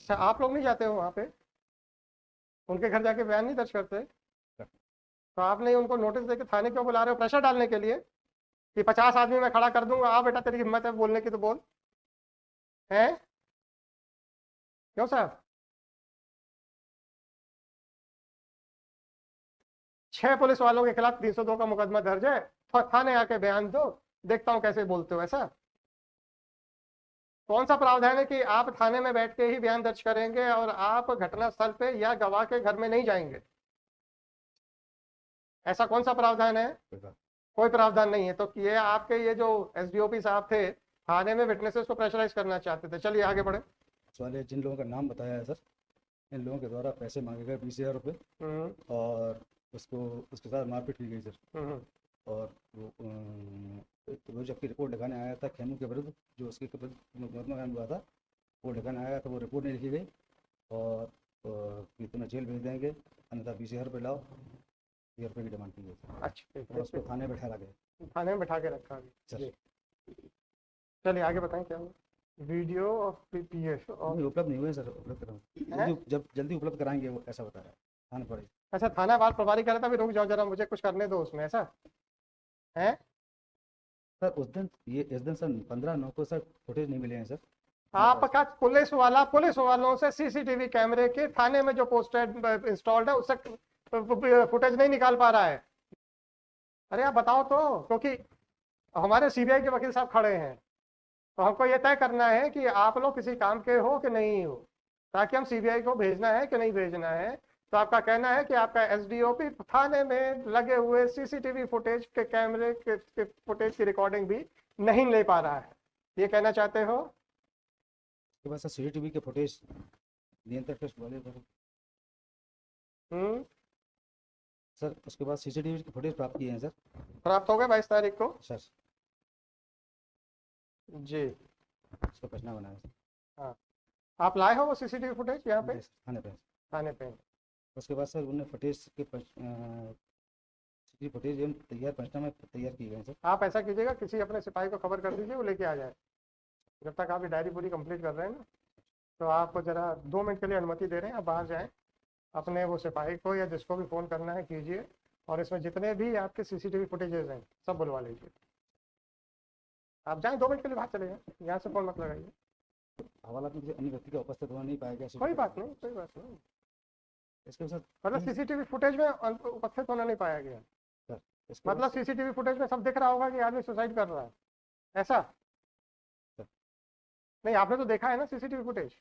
अच्छा, आप लोग नहीं जाते हो वहाँ पे, उनके घर जाके बयान नहीं दर्ज करते? तो आपने उनको नोटिस देके थाने क्यों बुला रहे हो? प्रेशर डालने के लिए कि 50 आदमी मैं खड़ा कर दूंगा, आ बेटा तेरी हिम्मत है बोलने की तो बोल। है क्यों साहब? 6 पुलिस वालों के खिलाफ 302 का मुकदमा दर्ज है, तो थाने आके बयान दो, देखता हूँ कैसे बोलते हो ऐसा। कौन सा प्रावधान है कि आप थाने में बैठ के ही बयान दर्ज करेंगे और आप घटना स्थल पे या गवाह के घर में नहीं जाएंगे? ऐसा कौन सा प्रावधान है? कोई प्रावधान नहीं है। तो ये आपके ये जो एसडीओपी साहब थे थाने में विटनेसेस को प्रेशराइज करना चाहते थे। चलिए आगे बढ़े। वाले जिन लोगों का नाम बताया है सर, इन लोगों के द्वारा पैसे मांगे गए 20,000 रुपये हम्म। और उसको उसके साथ मारपीट की गई सर। हम्म। और वो जबकि रिपोर्ट लिखाने आया था खेमू के विरुद्ध, जो उसके विरुद्ध मुकदमा कायम हुआ था, वो लिखाने आया था, वो रिपोर्ट नहीं लिखी गई। और कि तुम्हें जेल भेज देंगे अन्यथा 20,000 रुपये लाओ, 20,000 रुपये की डिमांड की गई सर। अच्छा ठीक और है, उसको थाने बैठा गया थाने में बैठा के रखा गया सर। जी। चलिए आगे बताएं क्या हुआ। वीडियो ऑफ पीपीएस और नहीं, उपलब्ध नहीं हुए सर, उपलब्ध कराऊँ है? जल्दी, जब जल्दी उपलब्ध कराएंगे वो, ऐसा बताया थाने पर। अच्छा, थाना बाल प्रभारी कह रहा था अभी रुक जाओ जरा, मुझे कुछ करने दो उसमें, ऐसा है? सर उस दिन इस दिन सर 15/9 को सर फुटेज नहीं मिले हैं सर हमारे पास। आपका पुलिस वालों से सीसीटीवी कैमरे के थाने में जो पोस्टर इंस्टॉल्ड है उससे फुटेज नहीं निकाल पा रहा है। अरे आप बताओ तो, क्योंकि हमारे सीबीआई के वकील साहब खड़े हैं, तो हमको ये तय करना है कि आप लोग किसी काम के हो कि नहीं हो, ताकि हम सीबीआई को भेजना है कि नहीं भेजना है। तो आपका कहना है कि आपका एसडीओपी थाने में लगे हुए सीसीटीवी फुटेज के कैमरे के फुटेज की रिकॉर्डिंग भी नहीं ले पा रहा है, ये कहना चाहते हो? उसके बाद सर सीसीटीवी के फुटेज नियंत्रण टेस्ट वाले हम्म। सर, उसके बाद सीसीटीवी के फुटेज प्राप्त किए हैं सर। प्राप्त हो गए 22 तारीख को सर जी। उसका पछना बनाया सर। हाँ, आप लाए हो वो सीसीटीवी फुटेज यहाँ पे नहीं सर, थाने पे। थाने पे? उसके बाद सर उन्होंने फुटेज के सीसीटीवी फुटेज एवं तैयार पंचनामे तैयार किए गए हैं सर। आप ऐसा कीजिएगा, किसी अपने सिपाही को खबर कर दीजिए, वो लेके आ जाए। जब तक आप ये डायरी पूरी कंप्लीट कर रहे हैं ना, तो आप जरा 2 मिनट के लिए अनुमति दे रहे हैं, आप बाहर जाएं, अपने वो सिपाही को या जिसको भी फ़ोन करना है कीजिए, और इसमें जितने भी आपके सीसीटीवी फुटेजेस हैं सब बुलवा लीजिए। आप जाएं, 2 मिनट के लिए बाहर चले जाएं, यहाँ से फ़ोन मत लगाइए। हवालात में किसी अन्य व्यक्ति का उपस्थित होना नहीं पाया गया कोई सीसीटीवी बात फुटेज। नहीं, कोई बात नहीं। इसके साथ मतलब 30 सीसीटीवी फुटेज में उपस्थित होना नहीं पाया गया, सर। इसके बाद मतलब सीसीटीवी फुटेज में सब दिख रहा होगा कि आदमी सुसाइड कर रहा है, ऐसा? सर नहीं, आपने तो देखा है ना सीसीटीवी फुटेज?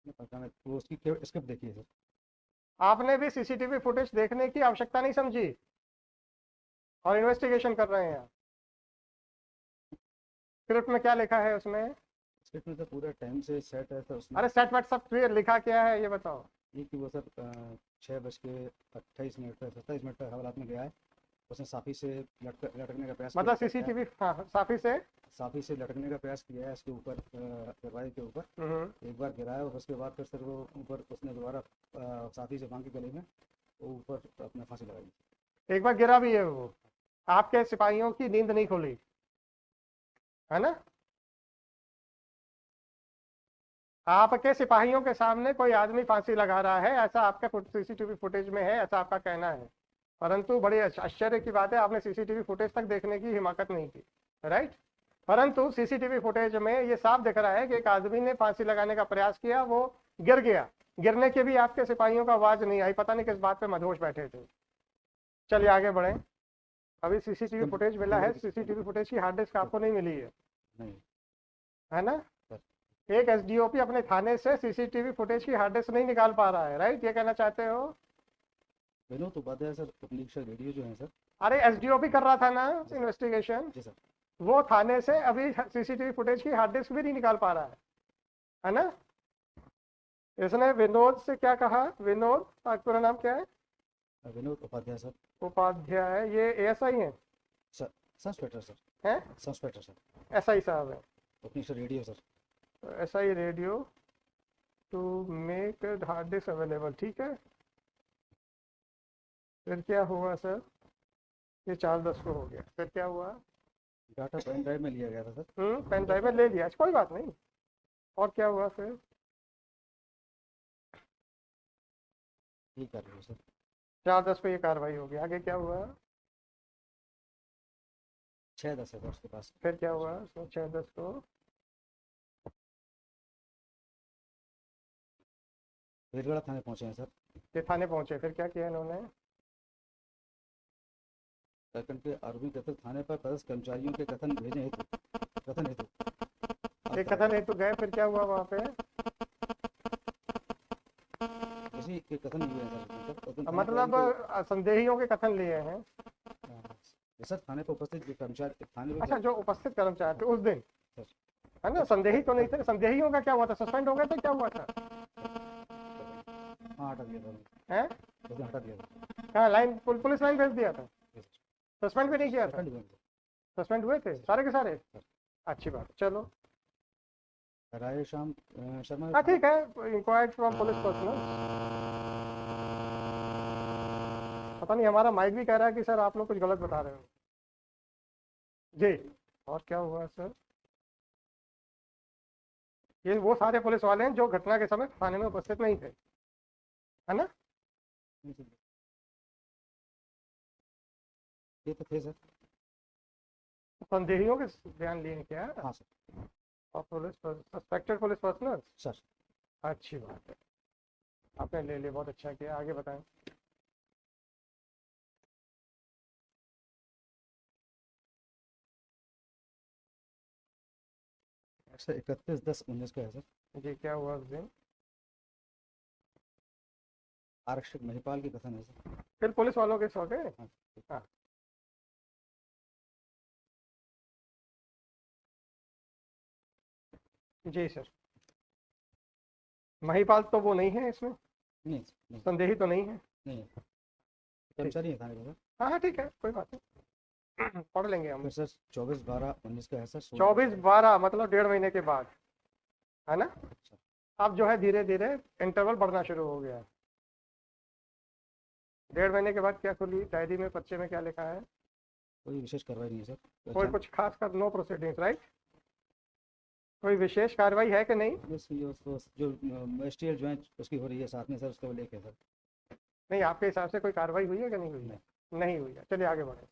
पता नहीं, वो उसकी स्क्रिप्ट देखिए सर। आपने भी सीसीटीवी फुटेज देखने की आवश्यकता नहीं समझी और इन्वेस्टिगेशन कर रहे हैं आप। स्क्रिप्ट में क्या लिखा है उसमें? स्क्रिप्ट में तो पूरा टाइम से सेट है सर उसमें। अरे सेट वेट सब क्लियर लिखा क्या है ये बताओ। ये कि वो सर 6:28 पर 27 मिनट पर हवालात में गया है। उसने साफी से लटकने का प्रयास मतलब किया। सीसीटीवी, हाँ, साफी से। साफी से लटकने का प्रयास किया है इसके ऊपर, दरवाजे के ऊपर। हम्म। एक बार गिराया और उसके बाद फिर सर वो ऊपर उसने दोबारा साफी से बांध के गले में वो ऊपर अपना फांसी लगाई। एक बार गिरा भी है वो। आपके सिपाहियों की नींद नहीं खुली है ना? आपके सिपाहियों के सामने कोई आदमी फांसी लगा रहा है ऐसा आपके सीसीटीवी फुटेज में है, ऐसा आपका कहना है। परंतु बड़ी आश्चर्य की बात है, आपने सीसीटीवी फुटेज तक देखने की हिम्मत नहीं की, राइट? परंतु सीसीटीवी फुटेज में ये साफ दिख रहा है कि एक आदमी ने फांसी लगाने का प्रयास किया, वो गिर गया। गिरने के भी आपके सिपाहियों का आवाज नहीं आई, पता नहीं किस बात पे मदहोश बैठे थे। चलिए आगे बढ़े। अभी सीसीटीवी फुटेज मिला है, सीसीटीवी फुटेज की हार्ड डिस्क आपको नहीं मिली है, नहीं है ना? सर। एक एसडीओपी अपने थाने से सीसीटीवी फुटेज की हार्ड डिस्क नहीं निकाल पा रहा है, राइट? ये कहना चाहते हो? विनोद उपाध्याय सर, उपनिरीक्षक रेडियो जो है सर। अरे एसडीओपी कर रहा था ना इन्वेस्टिगेशन, जी सर। वो थाने से अभी सीसीटीवी फुटेज की हार्ड डिस्क भी नहीं निकाल पा रहा है ना? इसने विनोद से क्या कहा? विनोद, आपका पूरा नाम क्या है? विनोद उपाध्याय सर। उपाध्याय, ये एएसआई है? Sir inspector sir. हैं? Inspector sir. एसआई साहब है? उपनिरीक्षक radio sir. SI radio to make hard disk available, ठीक है। फिर क्या हुआ सर? ये 4/10 को हो गया, फिर क्या हुआ? डाटा पेन ड्राइव में लिया गया था सर। पेन ड्राइव में ले लिया, कोई बात नहीं। और क्या हुआ फिर? यही कर रहे हो सर। 4/10 पे ये कार्रवाई होगी। आगे क्या हुआ? 6/10 है सर उसके पास। फिर क्या हुआ? 6/10 को वीरगढ़ थाने पहुंचे हैं सर। ये थाने पहुंचे, फिर क्या किया इन्होंने? प्रकरण के आरोपी कथित थाने पर पदस्थ कर्मचारियों के कथन हेतु एक कथन हेतु गए, फिर क्या हुआ वहाँ पे? किसी के कथन नहीं हुए हैं सर उसमें, सर थाना मतलब संदेहियों के कथन लिए हैं। सर थाने पर उपस्थित जो कर्मचारी थाने में अच्छा, जो उपस्थित कर्मचारी थे उस दिन, सर, है ना, संदेही तो नहीं थे। संदेहियों का क्या हुआ था? सस्पेंड हो गए थे, क्या हुआ था? हाँ हटा दिया था, हैं? उस दिन हटा दिया था। कहाँ लाइन, पुलिस लाइन भेज दिया था? Yes, sir। सस्पेंड भी नहीं किया था? Suspend हुए हैं सस्पेंड हुए थे सारे के सारे? सर। अच्छी बात, चलो। राय श्याम शर्मा हाँ ठीक है, इंक्वायर्ड फ्रॉम पुलिस पर्सनल। पता नहीं, हमारा माइक भी कह रहा है कि सर आप लोग कुछ गलत बता रहे हो जी। और क्या हुआ सर? ये वो सारे पुलिस वाले हैं जो घटना के समय थाने में उपस्थित नहीं थे, है ना? ये तो थे सर। संदेहियों के ध्यान लिए क्या? हाँ सर। और police suspected police personal. Sir अच्छी बात है, आपने ले लिया, बहुत अच्छा किया। आगे बताएं। सर 31/10/19 का है सर। जी, क्या हुआ उस दिन? आरक्षक महिपाल के कथन है सर। फिर पुलिस वालों के सौ गए। हाँ। हाँ जी सर। महिपाल तो वो नहीं है इसमें, नहीं नहीं संदेही तो नहीं है। नहीं है, कर्मचारी है थाने का सर। हाँ हाँ ठीक है, कोई बात नहीं, पढ़ लेंगे हम। फिर सर 24/12/19 का है सर। 24/12 मतलब 1.5 महीने के बाद, है ना? अब जो है धीरे धीरे इंटरवल बढ़ना शुरू हो गया है। 1.5 महीने के बाद क्या खुली डायरी में, पर्चे में क्या लिखा है? कोई विशेष कार्रवाई नहीं है सर। कोई कुछ खास कर, नो प्रोसीडिंग्स, राइट? कोई विशेष कार्रवाई है कि नहीं? बस जो मजिस्ट्रियल जो है उसकी हो रही है साथ में सर, उसका वो लेके सर। नहीं, आपके हिसाब से कोई कार्रवाई हुई है कि नहीं हुई है? नहीं हुई है, चलिए आगे बढ़े।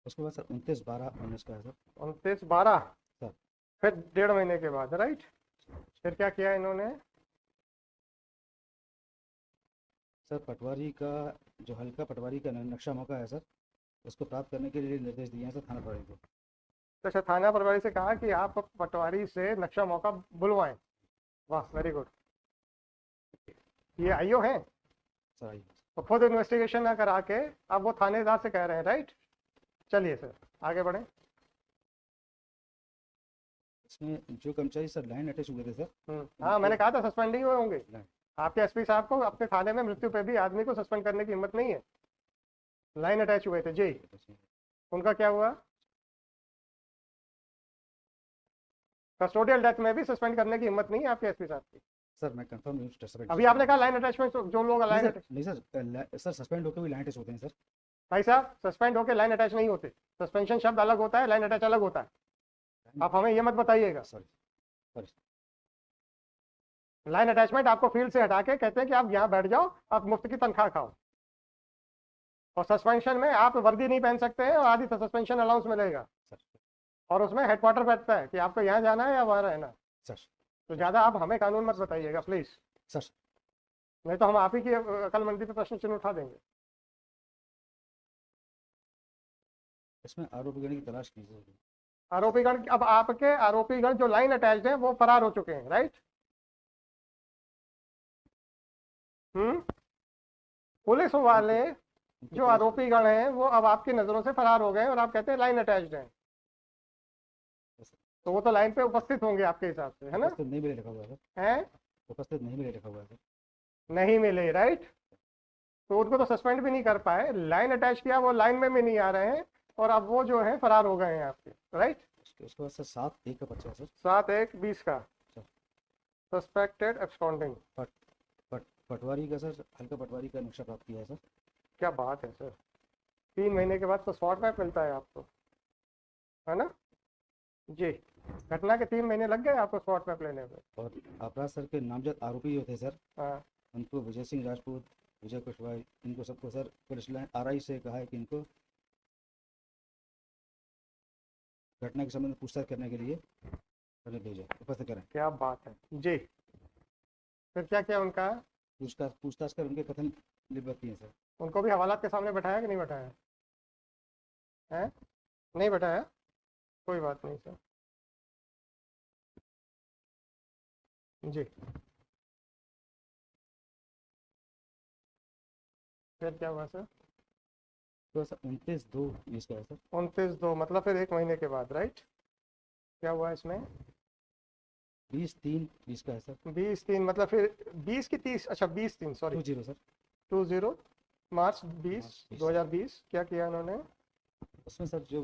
उसके बाद सर 29/12/19 का है सर। 29/12 सर फिर 1.5 महीने के बाद, राइट? फिर क्या किया इन्होंने? सर पटवारी का जो हल्का पटवारी का नक्शा मौका है सर, उसको प्राप्त करने के लिए निर्देश दिए हैं सर थाना प्रभारी को। तो अच्छा, थाना प्रभारी से कहा कि आप पटवारी से नक्शा मौका बुलवाएं। वाह, वेरी गुड। ये आईओ हैं, सर आइए। तो खुद इन्वेस्टिगेशन ना करा के अब वो थानेदार से कह रहे हैं, राइट? चलिए सर आगे बढ़े। इसमें जो कर्मचारी सर लाइन अटैच हुए थे सर। हाँ, मैंने कहा था सस्पेंडिंग हुए होंगे। नहीं। आपके एसपी साहब को अपने थाने में मृत्यु पे भी आदमी को सस्पेंड करने की हिम्मत नहीं है। लाइन अटैच हुए थे जी, उनका क्या हुआ? कस्टोडियल डेथ में भी सस्पेंड करने की हिम्मत नहीं है आपके एसपी साहब की। सर मैं कंफर्म नहीं हूँ। अभी आपने कहा लाइन अटैचमेंट, जो लोग लाइन अटैच, नहीं सर, सर सस्पेंड होकर भी लाइन अटैच होते हैं सर। भाई साहब सस्पेंड होकर लाइन अटैच नहीं होते। सस्पेंशन शब्द अलग होता है, लाइन अटैच अलग होता है। आप हमें ये मत बताइएगा। Sorry sorry. लाइन अटैचमेंट आपको फील्ड से हटा के कहते हैं कि आप यहाँ बैठ जाओ, आप मुफ्त की तनख्वाह खाओ। और सस्पेंशन में आप वर्दी नहीं पहन सकते हैं और आधी सस्पेंशन अलाउंस मिलेगा। और उसमें हेडक्वार्टर बैठता है कि आपको यहाँ जाना है या वहाँ रहना। सर तो ज्यादा आप हमें कानून मत बताइएगा प्लीज, सर। नहीं तो हम आप ही की अकलमंदी पे प्रश्न चिन्ह उठा देंगे। इसमें आरोपीगण की तलाश कीजिए। आरोपीगण, अब आपके आरोपीगण जो लाइन अटैच्ड है वो फरार हो चुके हैं, राइट? पुलिस वाले जो आरोपीगण हैं वो अब आपकी नजरों से फरार हो गए और आप कहते हैं लाइन अटैच्ड है। तो वो तो लाइन पे उपस्थित होंगे आपके हिसाब से, है ना? उपस्थित नहीं मिले लिखा हुआ है हैं? उपस्थित नहीं मिले लिखा हुआ है। नहीं मिले, राइट? तो उनको तो सस्पेंड भी नहीं कर पाए, लाइन अटैच किया, वो लाइन में भी नहीं आ रहे हैं और अब वो जो है फरार हो गए हैं आपके, राइट? उसके बाद सर 7/1 का पर्चा है सर। 7/1/20 का सस्पेक्टेड एब्सकॉन्डिंग। पटवारी का सर, हल्का पटवारी का नक्शा प्राप्त किया है सर। क्या बात है सर, 3 महीने के बाद तो स्पॉट पैक मिलता है आपको, है ना? जी। घटना के 3 महीने लग गए आपको स्पॉट पे लेने पे? और अपराध सर के नामजद आरोपी जो थे सर, हाँ। उनको विजय सिंह राजपूत, विजय कुशवाहा, इनको सबको सर पुलिस लाइन आरआई से कहा है कि इनको घटना के संबंध में पूछताछ करने के लिए भेजा उपस्थित करें। क्या बात है जी। फिर क्या किया उनका? पूछताछ कर उनके कथन लिपिबद्ध किए सर। उनको भी हवालात के सामने बैठाया कि नहीं बैठाया है? नहीं बैठाया? कोई बात नहीं सर। जी। फिर क्या हुआ सर? तो सर 29/2/20 का है सर। 29/2 मतलब फिर 1 महीने के बाद, राइट? क्या हुआ इसमें? 20/3/20 का है सर। 20/3 मतलब फिर 20 की 30, अच्छा 20/3 सॉरी 20 सर। 20 मार्च 20 2020 क्या किया उन्होंने? उसमें सर जो